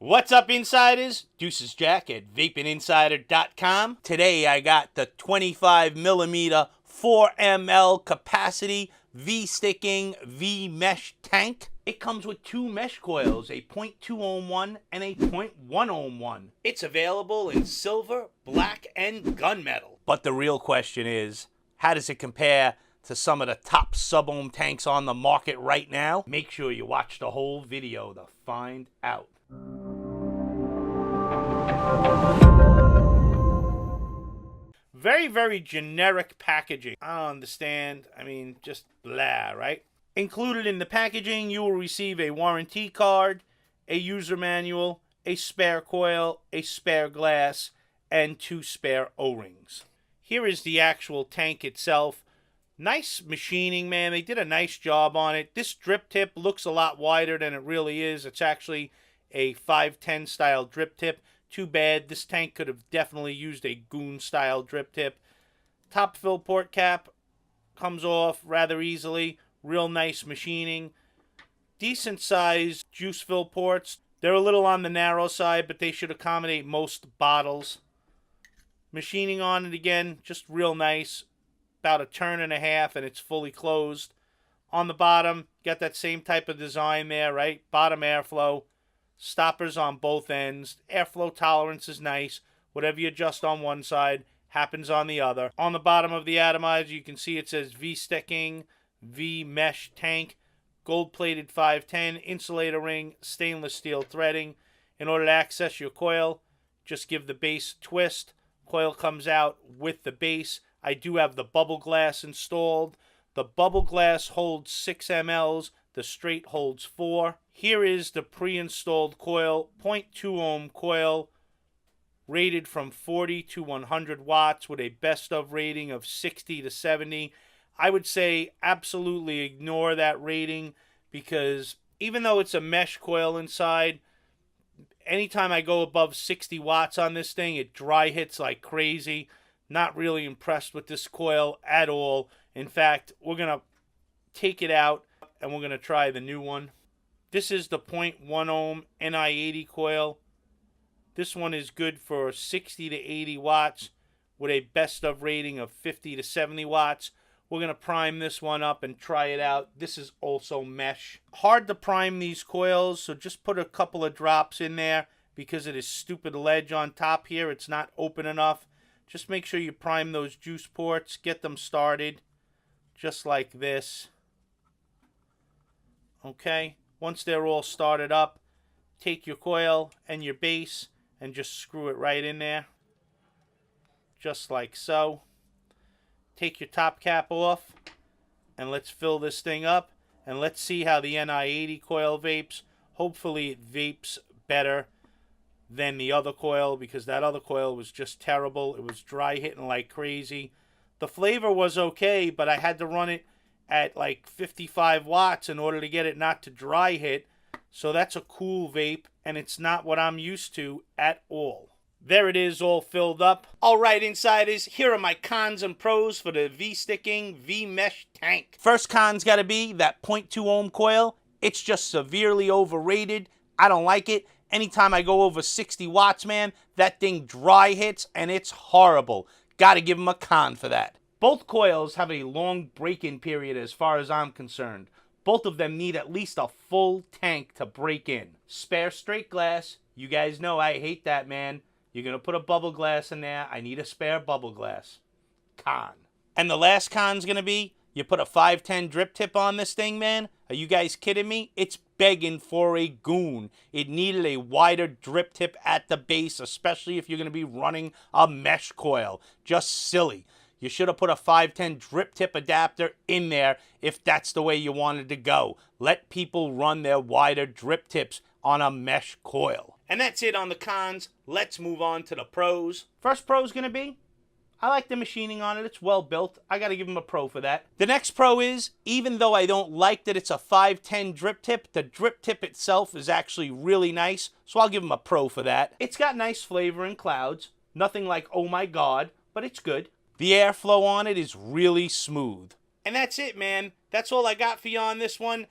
What's up, insiders? Deuces Jack at VapingInsider.com. Today I got the 25mm 4ml capacity Vsticking VMesh tank. It comes with two mesh coils, a 0.2 ohm one and a 0.1 ohm one. It's available in silver, black, and gunmetal. But the real question is, how does it compare to some of the top sub-ohm tanks on the market right now? Make sure you watch the whole video to find out. Very, very generic packaging. I don't understand. I mean, just blah, right? Included in the packaging, you will receive a warranty card, a user manual, a spare coil, a spare glass, and 2 spare O-rings. Here is the actual tank itself. Nice machining, man. They did a nice job on it. This drip tip looks a lot wider than it really is. It's actually a 510 style drip tip. Too bad. This tank could have definitely used a goon style drip tip. Top fill port cap comes off rather easily. Real nice machining. Decent sized juice fill ports. They're a little on the narrow side, but they should accommodate most bottles. Machining on it again, just real nice. About a turn and a half and it's fully closed. On the bottom, got that same type of design there, right? Bottom airflow. Stoppers on both ends. Airflow tolerance is nice. Whatever you adjust on one side happens on the other. On the bottom of the atomizer, you can see it says Vsticking VMesh tank. Gold-plated 510, insulator ring, stainless steel threading. In order to access your coil, just give the base a twist. Coil comes out with the base. I do have the bubble glass installed. The bubble glass holds 6 mLs. The straight holds 4. Here is the pre-installed coil, 0.2 ohm coil, rated from 40 to 100 watts with a best of rating of 60 to 70. I would say absolutely ignore that rating because even though it's a mesh coil inside, anytime I go above 60 watts on this thing, it dry hits like crazy. Not really impressed with this coil at all. In fact, we're going to take it out and we're going to try the new one. This is the 0.1 ohm NI80 coil. This one is good for 60 to 80 watts with a best of rating of 50 to 70 watts. We're going to prime this one up and try it out. This is also mesh. Hard to prime these coils, so just put a couple of drops in there because of this stupid ledge on top here. It's not open enough. Just make sure you prime those juice ports. Get them started just like this. Okay, once they're all started up, take your coil and your base and just screw it right in there. Just like so. Take your top cap off and let's fill this thing up and let's see how the NI80 coil vapes. Hopefully it vapes better than the other coil because that other coil was just terrible. It was dry hitting like crazy. The flavor was okay, but I had to run it at like 55 watts in order to get it not to dry hit. So that's a cool vape, and it's not what I'm used to at all. There it is, all filled up. All right, insiders, here are my cons and pros for the Vsticking VMesh tank. First con's got to be that 0.2 ohm coil. It's just severely overrated. I don't like it. Anytime I go over 60 watts, man, that thing dry hits, and it's horrible. Got to give them a con for that. Both coils have a long break-in period as far as I'm concerned. Both of them need at least a full tank to break in. Spare straight glass. You guys know I hate that, man. You're going to put a bubble glass in there. I need a spare bubble glass. Con. And the last con's going to be, you put a 510 drip tip on this thing, man. Are you guys kidding me? It's begging for a goon. It needed a wider drip tip at the base, especially if you're going to be running a mesh coil. Just silly. You should have put a 510 drip tip adapter in there if that's the way you wanted to go. Let people run their wider drip tips on a mesh coil. And that's it on the cons. Let's move on to the pros. First pro is going to be, I like the machining on it. It's well built. I got to give them a pro for that. The next pro is, even though I don't like that it's a 510 drip tip, the drip tip itself is actually really nice. So I'll give them a pro for that. It's got nice flavor and clouds. Nothing like, oh my God, but it's good. The airflow on it is really smooth. And that's it, man. That's all I got for you on this one.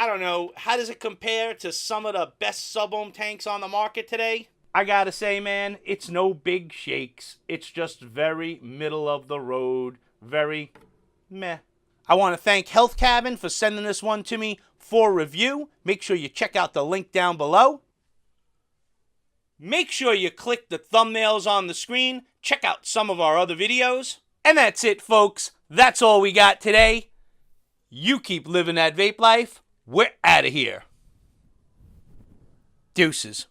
I don't know, how does it compare to some of the best sub-ohm tanks on the market today? I gotta say, man, it's no big shakes. It's just very middle of the road, very meh. I want to thank Health Cabin for sending this one to me for review. Make sure you check out the link down below. Make sure you click the thumbnails on the screen. Check out some of our other videos. And that's it, folks. That's all we got today. You keep living that vape life. We're out of here. Deuces.